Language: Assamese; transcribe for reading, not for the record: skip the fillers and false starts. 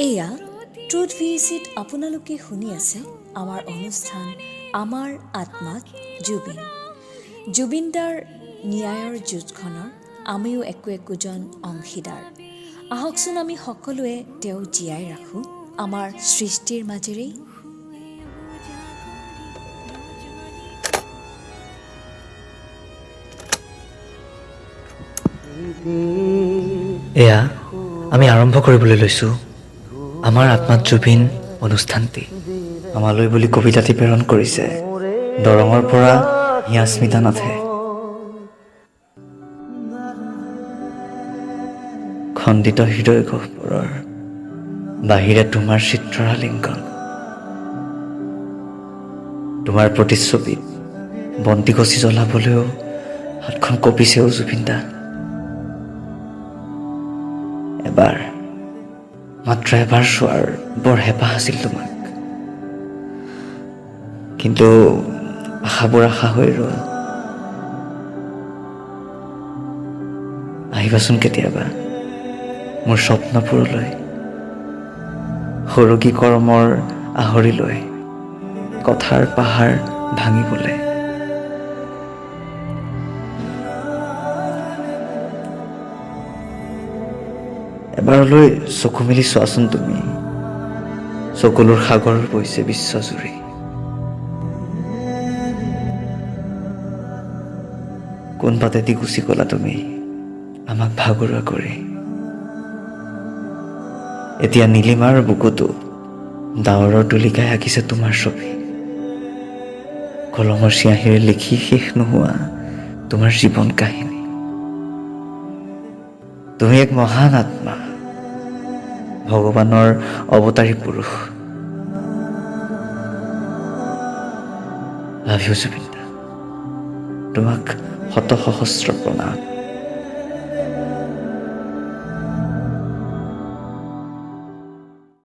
এয়া ট্ৰুথ ভিএচিত আপোনালোকে শুনি আছে আমাৰ অনুষ্ঠান আমাৰ আত্মাত জুবিন। জুবিনদাৰ ন্যায়ৰ যুঁজখনৰ আমিও একোজন অংশীদাৰ। আহকচোন আমি সকলোৱে তেওঁ জীয়াই ৰাখোঁ আমাৰ সৃষ্টিৰ মাজেৰেই। এয়া আমি আৰম্ভ কৰিবলৈ লৈছোঁ আমাৰ আত্মাত জুবিন অনুষ্ঠানটি। আমালৈ বুলি কবিতাটি প্ৰেৰণ কৰিছে দৰঙৰ পৰা হিয়াস্মিতা নাথে। খণ্ডিত হৃদয় গহ্বৰৰ বাহিৰে তোমাৰ চিত্ৰৰ আলিংগন, তোমাৰ প্ৰতিচ্ছবিত বন্তি গছি জ্বলাবলৈও হাতখন কঁপিছেও জুবিনদা। এবাৰ, মাত্ৰ এবাৰ চোৱাৰ বৰ হেঁপাহ আছিল তোমাক, কিন্তু আশাবোৰ আশা হৈ ৰ'ল। আহিবাচোন কেতিয়াবা মোৰ স্বপ্নপুৰলৈ, সৰুকি কৰ্মৰ আহৰিলৈ, কথাৰ পাহাৰ ভাঙিবলৈ। এবাৰলৈ চকু মেলি চোৱাচোন তুমি, চকুলোৰ সাগৰ বৈছে বিশ্বজুৰি। কোন বাটেদি গুচি গ'লা তুমি আমাক ভাগৰুৱা কৰি। এতিয়া নীলিমাৰ বুকুতো ডাৱৰৰ তুলিকাই আঁকিছে তোমাৰ ছবি। কলমৰ চিয়াঁহীৰে লিখি শেষ নোহোৱা তোমাৰ জীৱন কাহিনী। তুমি এক মহান আত্মা, ভগৱানৰ অৱতাৰী পুৰুষ। লাভ ইউ জুবিনদা, তোমাক শত সহস্ৰ প্ৰণাম।